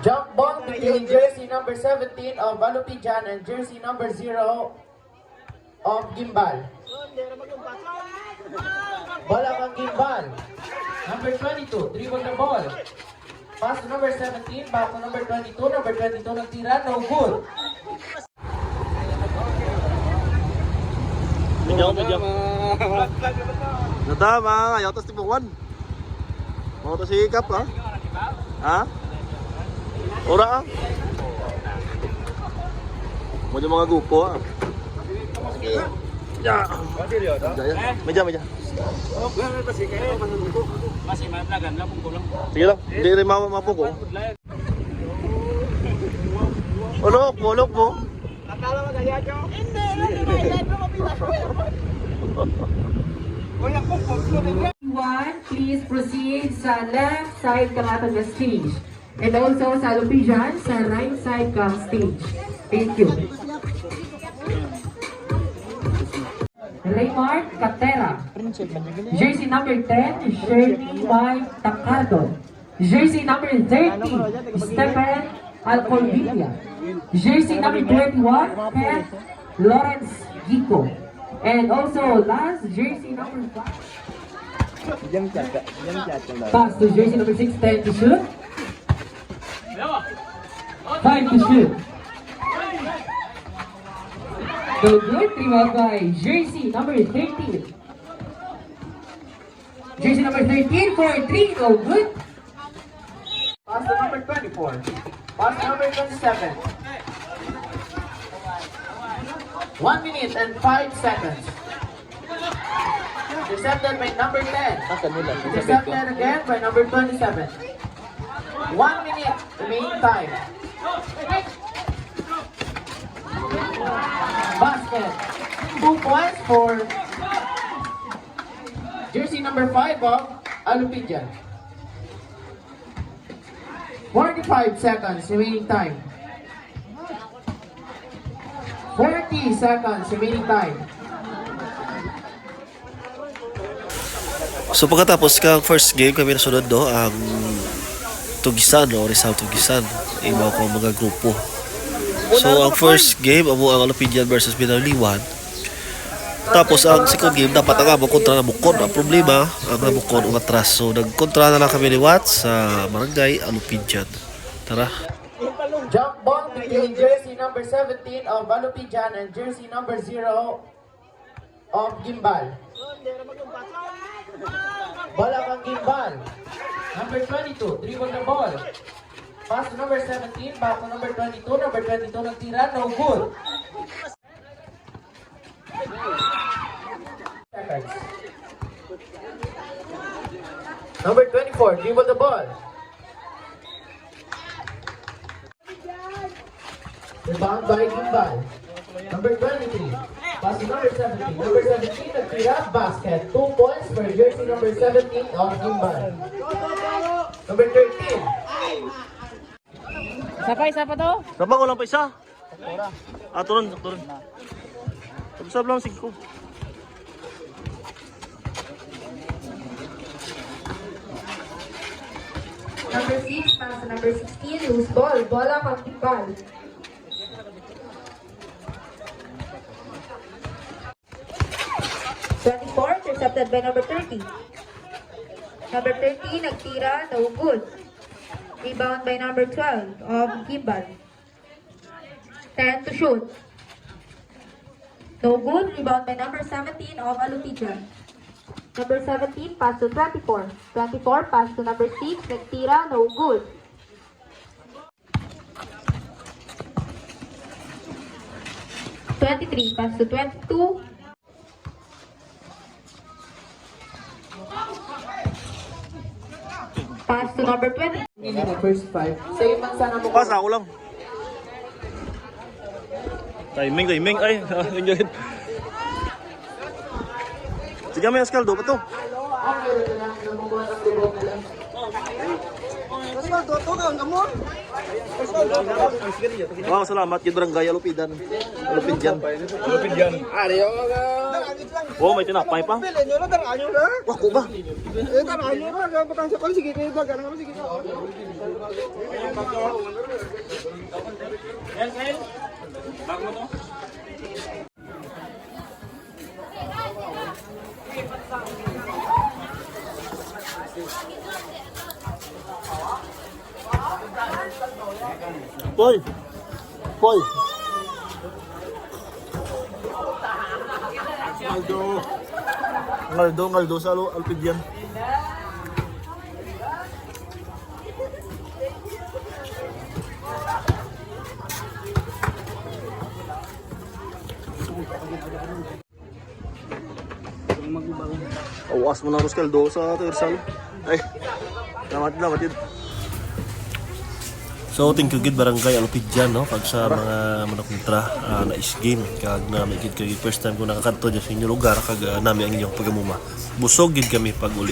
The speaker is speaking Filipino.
Jump ball between jersey number 17 of Alupijan and jersey number 0 of Gimbal. Bola kang Gimbal. Number 22, dribble the ball. Pass to number 17, back to number 22. Number 22 nagtira, no good. Medyo. Natama, ayaw tas tipuan. Mau to sikap ha? Ha? Ora ah. Mo di mga grupo ah. Ya. Meja. Masih may plagan lang kung kulang. Sige lang, hindi rin mapuko. Ulok mo. Akala mo kaya jo? Hindi, may One, please proceed sa left side kang atong stage. And also sa Alupijan, sa right side kang stage. Thank you. Raymart Catera. Jersey number 10, Shirley Y. Tacado. Jersey number 30, Stephen Alcolvilla. Jersey number 21, Ken Lawrence Gico. And also last jersey number 5. Pass to jersey number 6, 10 to shoot. 5 to shoot. So good, rebound by jersey number 13. Jersey number 13 for 3, no good. Pass to number 24. Pass to number 27. 1 minute and 5 seconds. Intercepted by number 10. Intercepted again by number 27. 1 minute remaining time. Basket. 2 points for jersey number 5 of Alupijan. 45 seconds remaining time. 40 seconds remaining time. So pagkatapos kang first game kami nasunod no ang Tugisan o Rizal Tugisan ibaw ko mga grupo. So ang first game amo ang Alupijan versus Binarliwan. Tapos ang second game dapat ang amo kontra na Bukod. Ang problema ang Bukod umatras. So nagkontra na lang kami ni Watts sa Barangay Alupijan. Tara. Jump ball between jersey number 17 of Alupijan and jersey number 0 of Gimbal. Bola kang Gimbal. Number 22, dribble the ball. Pass to number 17, back to number 22. Number 22 nagtira, no good. Seconds. Number 24, dribble the ball. Rebound by Gimbal. Number 23. Pass to number 17. Number 17, nagtira, basket. 2 points for jersey number 17 of Gimbal. Number 13. Isa pa to? Sabang ulang pa isa. Turun. Sabsab lang sige ko. Number 6, pass to number 16, loose ball. Bola kang Gimbal. Intercepted by number 30. Number 30, nagtira, no good. Rebound by number 12 of Gimbal. 10 to shoot. No good. Rebound by number 17 of Alupijan. Number 17, pass to 24. 24, pass to number 6, nagtira, no good. Pass to 22. Pass to number 20. First 5. Sa'yo man sana mo. Pasa ako lang. Timing. Ay, yun. Sige, may askaldo pa to. Wow, salamat kay Barangay Alupijan. Oh, may tinapay pa. Wah, ko ba? El, bag mo to? Poy! Poy! Ngaldo sa Alpidyan. Awas mo na Roscaldo sa Tersal. Ay, salamat yun. So, thank you gid barangay Alpidyan, no? Pag sa mga manakontra na is game. Kag na may gid kag first time ko nakakanto dyan sa inyong lugar. Kag nami ang inyong pagamuma. Busog gid kami pag uli.